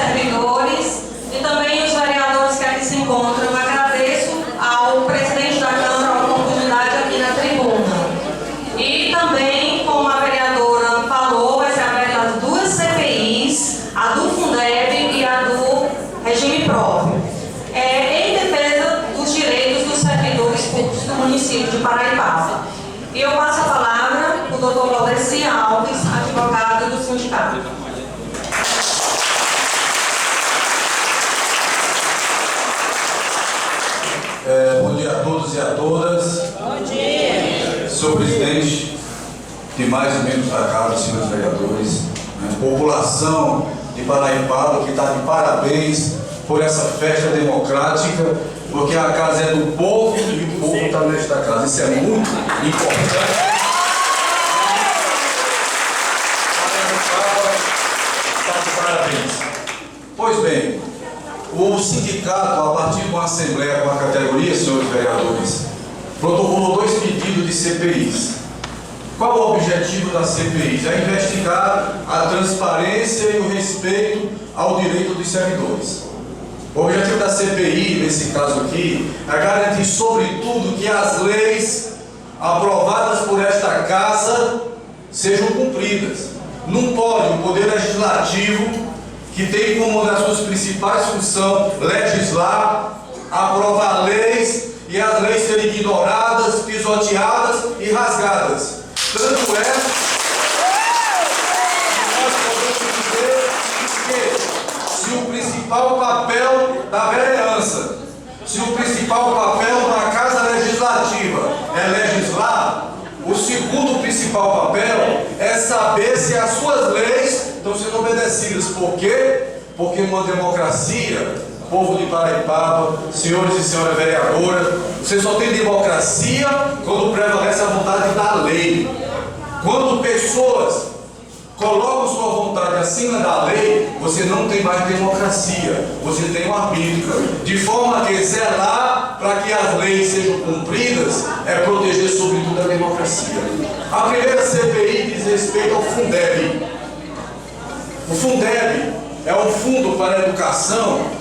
servidores e também os vereadores que aqui se encontram. Eu agradeço ao presidente da Câmara a oportunidade aqui na tribuna. E também, como a vereadora falou, vai ser aberta as duas CPIs, a do Fundeb e a do regime próprio, em defesa dos direitos dos servidores públicos do município de Paraipaba. E eu passo a palavra para o doutor Valdeci Alves, advogado do sindicato. Bom dia a todos e a todas. Bom dia. Senhor presidente, demais membros da Casa, senhores vereadores, população de Paraipaba que está de parabéns por essa festa democrática, porque a casa é do povo e o povo está nesta casa. Isso é muito importante. Paraipaba está de parabéns. Pois bem, o sindicato, a partir de uma assembleia com a categoria, senhores vereadores, protocolou 2 pedidos de CPIs. Qual o objetivo das CPIs? É investigar a transparência e o respeito ao direito dos servidores. O objetivo da CPI, nesse caso aqui, é garantir, sobretudo, que as leis aprovadas por esta Casa sejam cumpridas. Não pode o Poder Legislativo, que tem como uma das suas principais funções legislar, aprovar leis e as leis serem ignoradas, pisoteadas e rasgadas. Tanto é que nós podemos dizer que se o principal papel da vereança, se o principal papel da Casa Legislativa é legislar, o segundo principal papel é saber se as suas leis estão sendo obedecidas. Por quê? Porque numa democracia, povo de Paraipaba, senhores e senhoras vereadoras, você só tem democracia quando prevalece a vontade da lei. Quando pessoas colocam sua vontade acima da lei, você não tem mais democracia, você tem um arbítrio. De forma que zelar para que as leis sejam cumpridas é proteger sobretudo a democracia. A primeira CPI diz respeito ao Fundeb. O Fundeb é um fundo para a educação.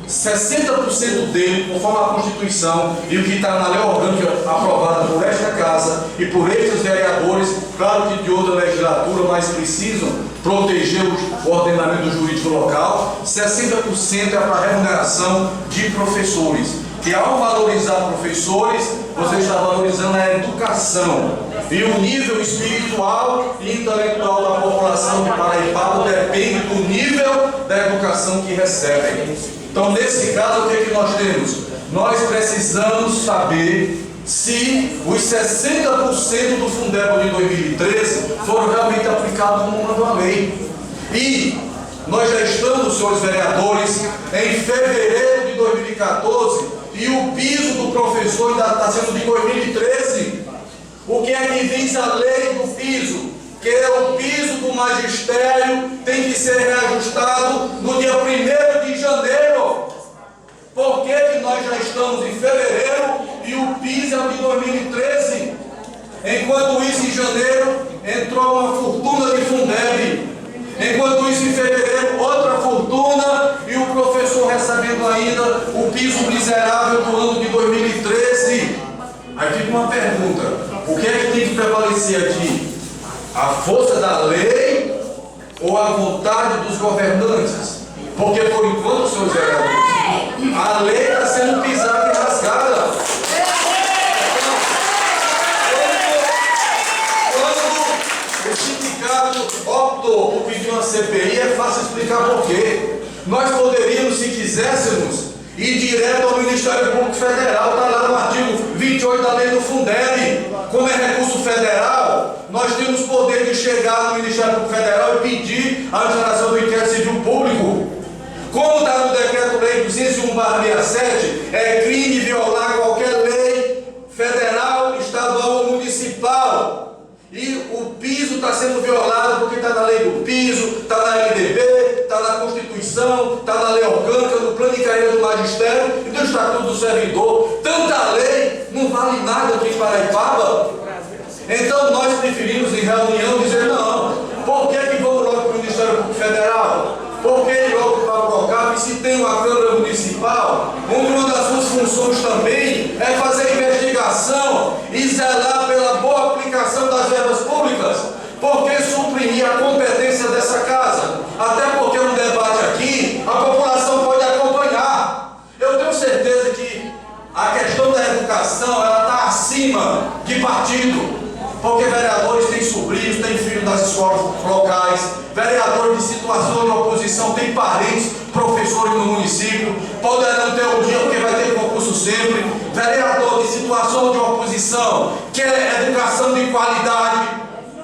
60% dele, conforme a Constituição e o que está na lei orgânica aprovada por esta Casa e por estes vereadores, claro que de outra legislatura, mas precisam proteger o ordenamento jurídico local, 60% é para a remuneração de professores. E ao valorizar professores, você está valorizando a educação. E o nível espiritual e intelectual da população de Paraipaba depende do nível da educação que recebem. Então, nesse caso, o que é que nós temos? Nós precisamos saber se os 60% do Fundeb de 2013 foram realmente aplicados como manda a lei. E nós já estamos, senhores vereadores, em fevereiro de 2014 e o piso do professor ainda está sendo de 2013. O que é que diz a lei do piso? Que o piso do magistério tem que ser reajustado no dia 1º de janeiro. Por que que nós já estamos em fevereiro e o piso é de 2013? Enquanto isso, em janeiro, entrou uma fortuna de Fundeb. Enquanto isso, em fevereiro, outra fortuna e o professor recebendo ainda o piso miserável do ano de 2013. Aí fica uma pergunta: o que é que tem que prevalecer aqui? A força da lei ou a vontade dos governantes? Porque por enquanto, senhores vereadores, a lei está sendo pisada e rasgada. Quando o sindicato optou por pedir uma CPI, é fácil explicar por quê. Nós poderíamos, se quiséssemos, ir direto ao Ministério Público Federal, está lá no artigo 28 da lei do Fundeb. Como é recurso federal, nós temos poder de chegar no Ministério Público Federal e pedir a instalação do inquérito civil público. Como está no Decreto-Lei 201/67, é crime violar qualquer lei federal, estadual ou municipal. E o piso está sendo violado porque está na lei do piso, está na LDB, está na Constituição, está na lei orgânica, no plano de carreira do magistério e do Estatuto do Servidor. Tanta lei não vale nada aqui em Paraipaba. Então nós preferimos em reunião dizer não. Por que vamos logo para o Ministério Público Federal? Por que logo para o sabe se tem uma Câmara Municipal, onde uma das suas funções também é fazer investigação e zelar pela boa aplicação das verbas públicas, porque suprimir a competência dessa casa, até porque no debate aqui a população pode acompanhar. Eu tenho certeza que a questão da educação ela está acima de partido, porque vereadores têm sobrinhos, têm filhos das escolas locais, vereadores de situação de oposição têm parentes, professores no município, poderão ter um dia porque vai ter concurso sempre. Vereador de situação de oposição quer educação de qualidade.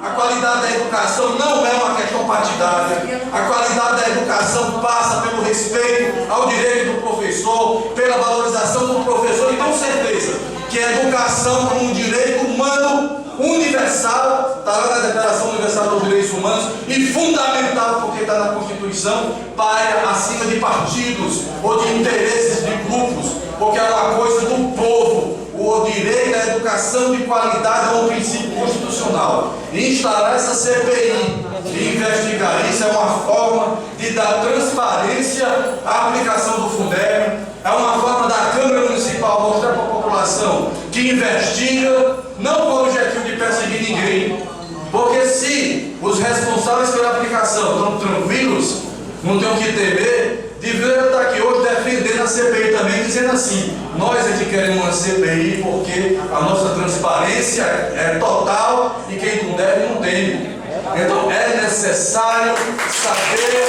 A qualidade da educação não é uma questão partidária. A qualidade da educação passa pelo respeito ao direito do professor, pela valorização do professor, e tenho certeza que a educação como um direito humano universal, está lá na Declaração Universal dos Direitos Humanos, e fundamental porque está na Constituição, para acima de partidos ou de interesses de grupos, porque é uma coisa do povo. O direito à educação de qualidade é um princípio constitucional. E instalar essa CPI e investigar isso é uma forma de dar transparência à aplicação do Fundeb, é uma forma da Câmara Municipal mostrar para a população que investiga, não com o objetivo de perseguir ninguém, porque se os responsáveis pela aplicação estão tranquilos, não tem o que temer, deveria estar aqui hoje defendendo a CPI também, dizendo assim: nós é que queremos uma CPI porque a nossa transparência é total e quem não deve não tem. Então é necessário saber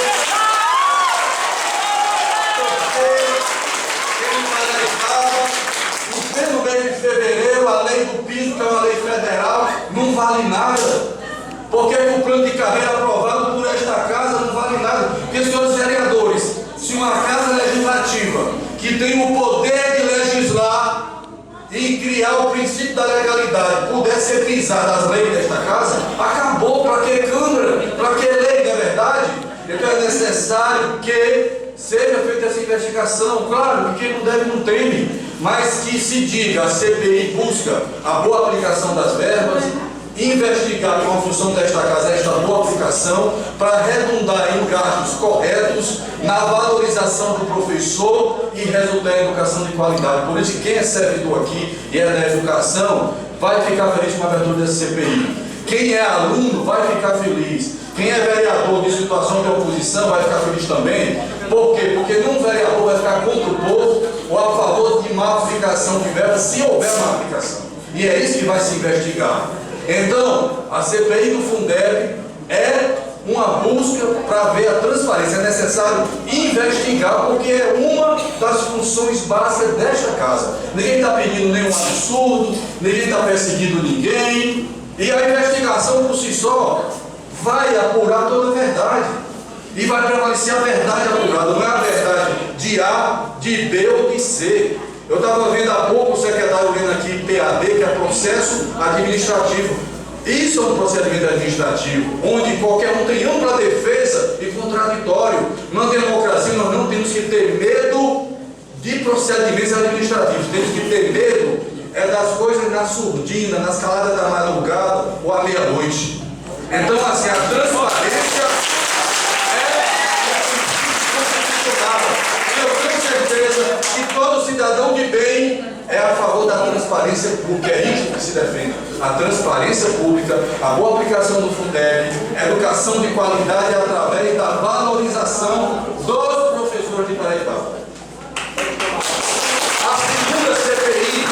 porque no mês de fevereiro a lei do piso, que é uma lei federal, não vale nada. Porque o plano de carreira aprovado por esta casa não vale nada. Porque, senhores vereadores, se uma casa legislativa que tem o poder de legislar e criar o princípio da legalidade puder ser pisada as leis desta casa, acabou. Para que Câmara? Para que lei, não é verdade? Então é necessário que seja feita essa investigação. Claro que quem não deve não teme, mas que se diga: a CPI busca a boa aplicação das verbas, investigar que uma função desta casa é esta boa aplicação, para redundar em gastos corretos, na valorização do professor e resultar em educação de qualidade. Por isso que quem é servidor aqui e é da educação vai ficar feliz com a abertura dessa CPI. Quem é aluno vai ficar feliz. Quem é vereador de situação de oposição vai ficar feliz também. Por quê? Porque nenhum vereador vai ficar contra o povo ou a favor de má aplicação de verbas, se houver má aplicação. E é isso que vai se investigar. Então, a CPI do Fundeb é uma busca para ver a transparência. É necessário investigar, porque é uma das funções básicas desta casa. Ninguém está pedindo nenhum absurdo, ninguém está perseguindo ninguém. E a investigação por si só vai apurar toda a verdade. E vai prevalecer a verdade apurada, não é a verdade de A, de B ou de C. Eu estava vendo há pouco o secretário lendo aqui PAD, que é processo administrativo. Isso é um procedimento administrativo, onde qualquer um tem ampla defesa e contraditório. Na democracia nós não temos que ter medo de procedimentos administrativos, temos que ter medo das coisas na surdina, nas caladas da madrugada ou à meia-noite. Então, assim, a transparência que todo cidadão de bem é a favor da transparência pública. É isso que se defende: a transparência pública, a boa aplicação do Fundeb, a educação de qualidade através da valorização dos professores de Paraibaba. A segunda CPI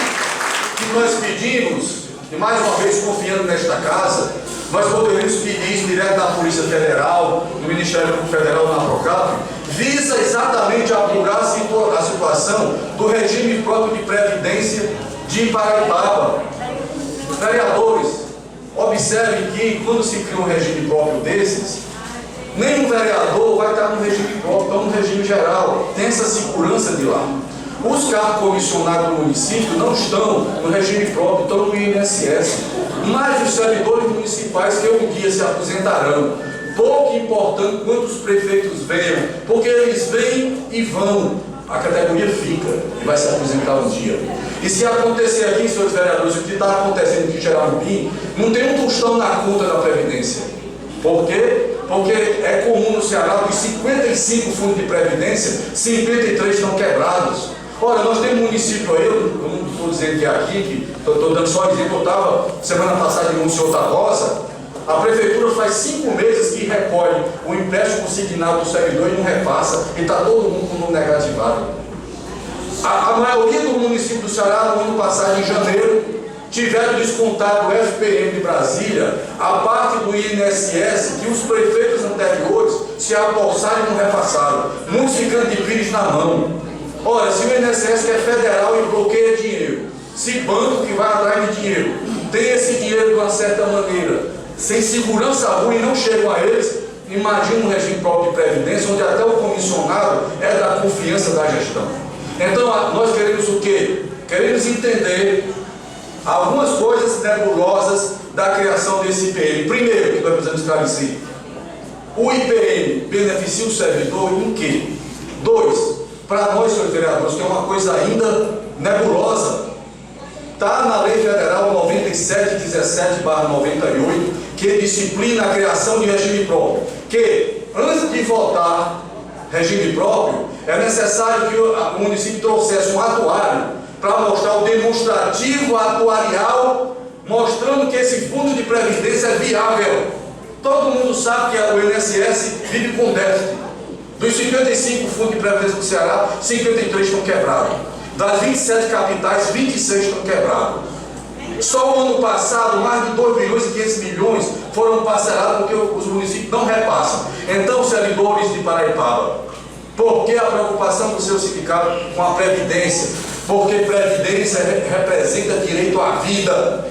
que nós pedimos, e mais uma vez confiando nesta casa, nós poderíamos pedir isso direto da Polícia Federal, do Ministério Público Federal, na Procap, visa exatamente apurar a situação do regime próprio de previdência de Paraibaba. Vereadores, observem que quando se cria um regime próprio desses, nenhum vereador vai estar no regime próprio, está no regime geral, tem essa segurança de lá. Os cargos comissionados do município não estão no regime próprio, estão no INSS. Mas os servidores municipais que um dia se aposentarão, pouco importante quantos prefeitos venham, porque eles vêm e vão, a categoria fica e vai se aposentar um dia. E se acontecer aqui, senhores vereadores, o que está acontecendo aqui em Xeramupim, não tem um tostão na conta da Previdência. Por quê? porque é comum no Ceará, dos 55 fundos de previdência, 53 estão quebrados. Olha, nós temos um município aí, eu não estou dizendo que é aqui, que estou dando só exemplo, eu estava semana passada em Monsenhor da Rosa, a prefeitura faz 5 meses que recolhe o empréstimo consignado do servidor e não repassa, e está todo mundo com o nome negativado. A maioria do município do Ceará, no ano passado, em janeiro, tiveram descontado o FPM de Brasília, a parte do INSS que os prefeitos anteriores se apossaram e não repassaram, muitos ficando de pires na mão. Ora, se o INSS que é federal e bloqueia dinheiro, se banco que vai atrás de dinheiro, tem esse dinheiro de uma certa maneira, sem segurança ruim, não chegam a eles, imagina um regime próprio de previdência, onde até o comissionado é da confiança da gestão. Então, nós queremos o quê? Queremos entender algumas coisas nebulosas da criação desse IPM. Primeiro, que nós precisamos esclarecer, o IPM beneficia o servidor em quê? 2, para nós, senhores vereadores, que é uma coisa ainda nebulosa, está na Lei Federal 9717/98, que disciplina a criação de regime próprio, que antes de votar regime próprio, é necessário que o município trouxesse um atuário para mostrar o demonstrativo atuarial, mostrando que esse fundo de previdência é viável. Todo mundo sabe que o INSS vive com déficit. Dos 55 fundos de previdência do Ceará, 53 estão quebrados. Das 27 capitais, 26 estão quebrados. Só o ano passado, mais de 2 bilhões e 500 milhões foram parcelados porque os municípios não repassam. Então, servidores de Paraipaba, por que a preocupação do seu sindicato com a previdência? Porque previdência representa direito à vida.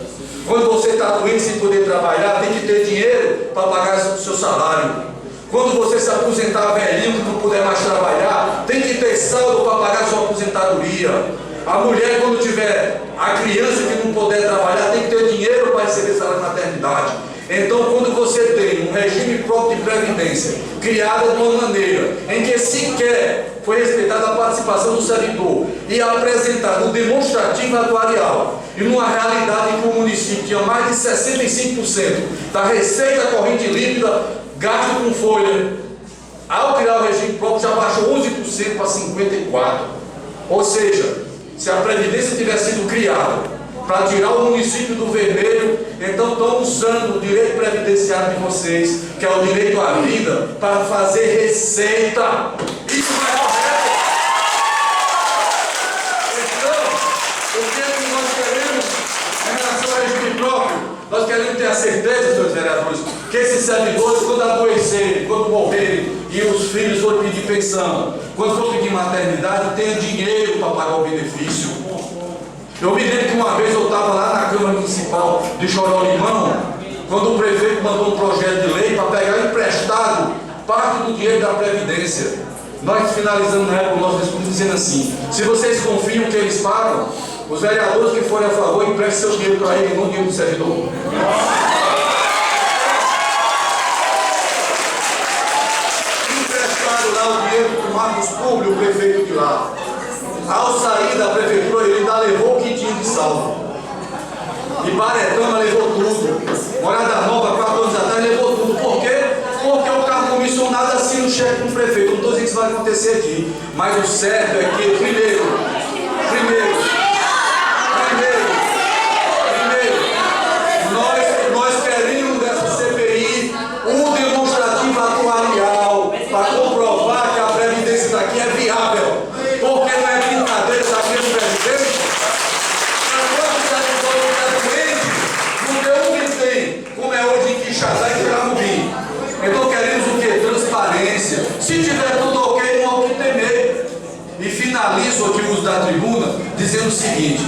Quando você está doente sem poder trabalhar, tem que ter dinheiro para pagar o seu salário. Quando você se aposentar velhinho, que não puder mais trabalhar, tem que ter saldo para pagar a sua aposentadoria. A mulher, quando tiver a criança que não puder trabalhar, tem que ter dinheiro para receber salário na maternidade. Então, quando você tem um regime próprio de previdência, criado de uma maneira em que sequer foi respeitada a participação do servidor e apresentado um demonstrativo atuarial, e numa realidade em que o município tinha mais de 65% da receita corrente líquida gasto com folha, ao criar o regime próprio já baixou 11% para 54%. Ou seja, se a Previdência tivesse sido criada para tirar o município do vermelho, então estão usando o direito previdenciário de vocês, que é o direito à vida, para fazer receita. Isso não é correto. Então, o que nós queremos em relação ao regime próprio? Nós queremos ter a certeza, senhores vereadores, que esses servidores, quando adoecerem, quando morrerem e os filhos forem pedir pensão, quando for pedir maternidade, tenham dinheiro para pagar o benefício. Eu me lembro que uma vez eu estava lá na Câmara Municipal de Chorolimão, quando o prefeito mandou um projeto de lei para pegar emprestado parte do dinheiro da Previdência. Nós finalizamos na época o nosso discurso dizendo assim: se vocês confiam que eles pagam, os vereadores que forem a favor, emprestem seu dinheiro para ele, não o dinheiro do servidor. Emprestaram lá o dinheiro para o Marcos Público, o prefeito de lá. Ao sair da prefeitura, ele ainda levou o que tinha de saldo. E Baretama levou tudo. Morada Nova, 4 anos atrás, levou tudo. Por quê? Porque o cargo comissionado assina o cheque com o prefeito. Não estou dizendo que isso vai acontecer aqui. Mas o certo é que, primeiro, nós queremos dessa CPI um demonstrativo atuarial para comprovar que a Previdência daqui é viável. Porque não é brincadeira daqui no Previdência. Agora o servidor está doente, não tem um que tem, como é hoje em Quixadá e Piramubim. Então queremos o quê? Transparência. Se tiver tudo ok, não há o que temer. E finalizo aqui o uso da tribuna dizendo o seguinte: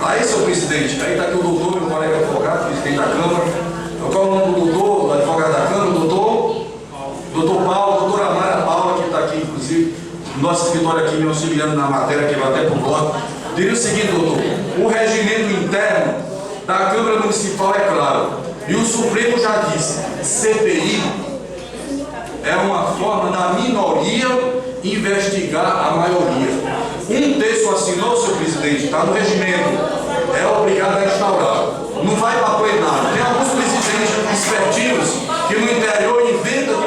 aí, seu presidente, aí está aqui o doutor, meu colega advogado, presidente da Câmara. Qual é o nome do doutor, do advogado da Câmara? Doutor Paulo, doutora Mara Paula, que está aqui, inclusive, no nosso escritório aqui, me auxiliando na matéria, que vai até por voto. Diria o seguinte, doutor: o regimento interno da Câmara Municipal é claro, e o Supremo já disse, CPI é uma forma da minoria investigar a maioria. Um terço assinou, seu presidente, está no regimento, é obrigado a instaurar. Não vai para plenário. Tem alguns presidentes espertinhos que no interior inventam de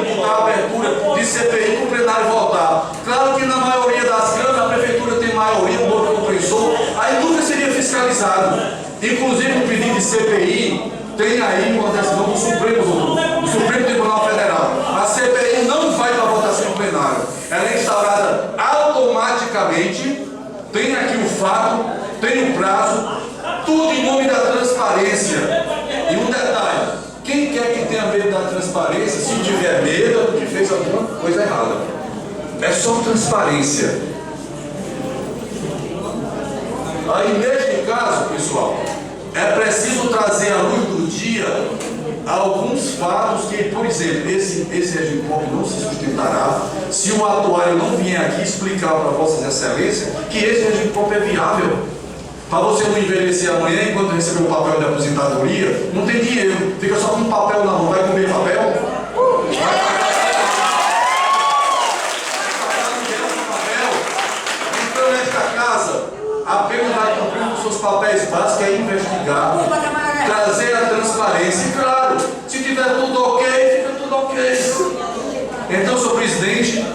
de CPI para o plenário votar. Claro que na maioria das câmaras a prefeitura tem maioria, um outro compressor, aí nunca seria fiscalizado. Inclusive o pedido de CPI tem aí uma decisão do Supremo Tribunal Federal. A CPI não vai para votação no plenário. Ela é instaurada automaticamente, tem aqui o fato, tem o prazo, tudo em nome da transparência. E um detalhe, quem quer que tenha medo da transparência, se tiver medo, é porque fez alguma coisa errada. É só transparência. Aí neste caso, pessoal, é preciso trazer à luz do dia alguns fatos que, por exemplo, esse Regipop não se sustentará se o atuário não vier aqui explicar para Vossas Excelências que esse Regipop é viável. Para você não envelhecer amanhã enquanto receber o papel de aposentadoria, não tem dinheiro, fica só com papel na mão, vai comer papel? Então, nesta casa, apenas vai cumprir com seus papéis básicos, que é investigar, trazer a transparência. E claro, se tiver tudo ok, fica tudo ok. Então, senhor presidente,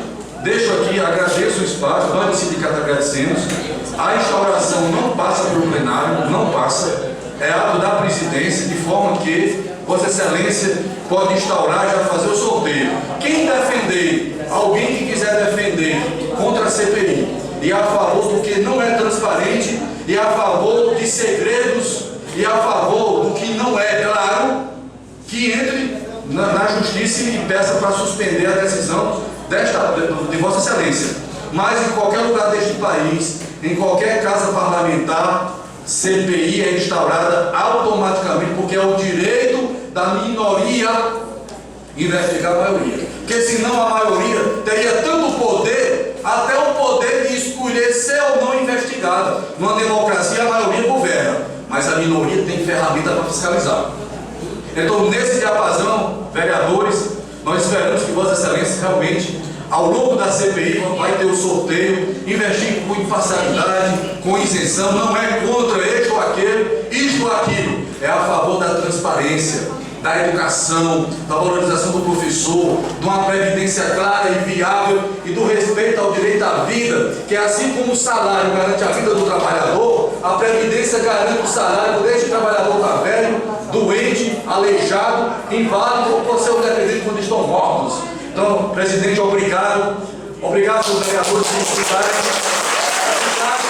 deixo aqui, agradeço o espaço, nós do sindicato agradecemos. A instauração não passa pelo plenário, não passa, é ato da presidência, de forma que Vossa Excelência pode instaurar e já fazer o sorteio. Quem defender, alguém que quiser defender contra a CPI e a favor do que não é transparente, e a favor de segredos, e a favor do que não é claro, que entre na justiça e peça para suspender a decisão de Vossa Excelência. Mas em qualquer lugar deste país, em qualquer casa parlamentar, CPI é instaurada automaticamente, porque é o direito da minoria investigar a maioria. Porque senão a maioria teria tanto poder, até o poder de escolher ser ou não investigada. Numa democracia a maioria governa, mas a minoria tem ferramenta para fiscalizar. Então, nesse diapasão, vereadores, nós esperamos que Vossa Excelência realmente, ao longo da CPI, vai ter o sorteio, investir com imparcialidade, com isenção, não é contra este ou aquele, isto ou aquilo, é a favor da transparência, da educação, da valorização do professor, de uma previdência clara e viável e do respeito ao direito à vida, que assim como o salário garante a vida do trabalhador, a previdência garante o salário deste trabalhador tá velho, doente, aleijado, inválido ou por seu dependente quando estão mortos. Então, presidente, obrigado. Obrigado, senhor vereador, por escutarem. Obrigado,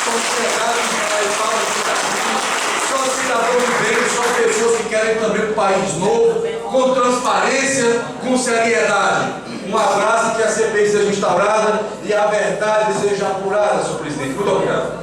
sociedade, são cidadãos de bem, são pessoas que querem também um país novo, com transparência, com seriedade. Um abraço, que a CPI seja instaurada e a verdade seja apurada, senhor presidente. Muito obrigado.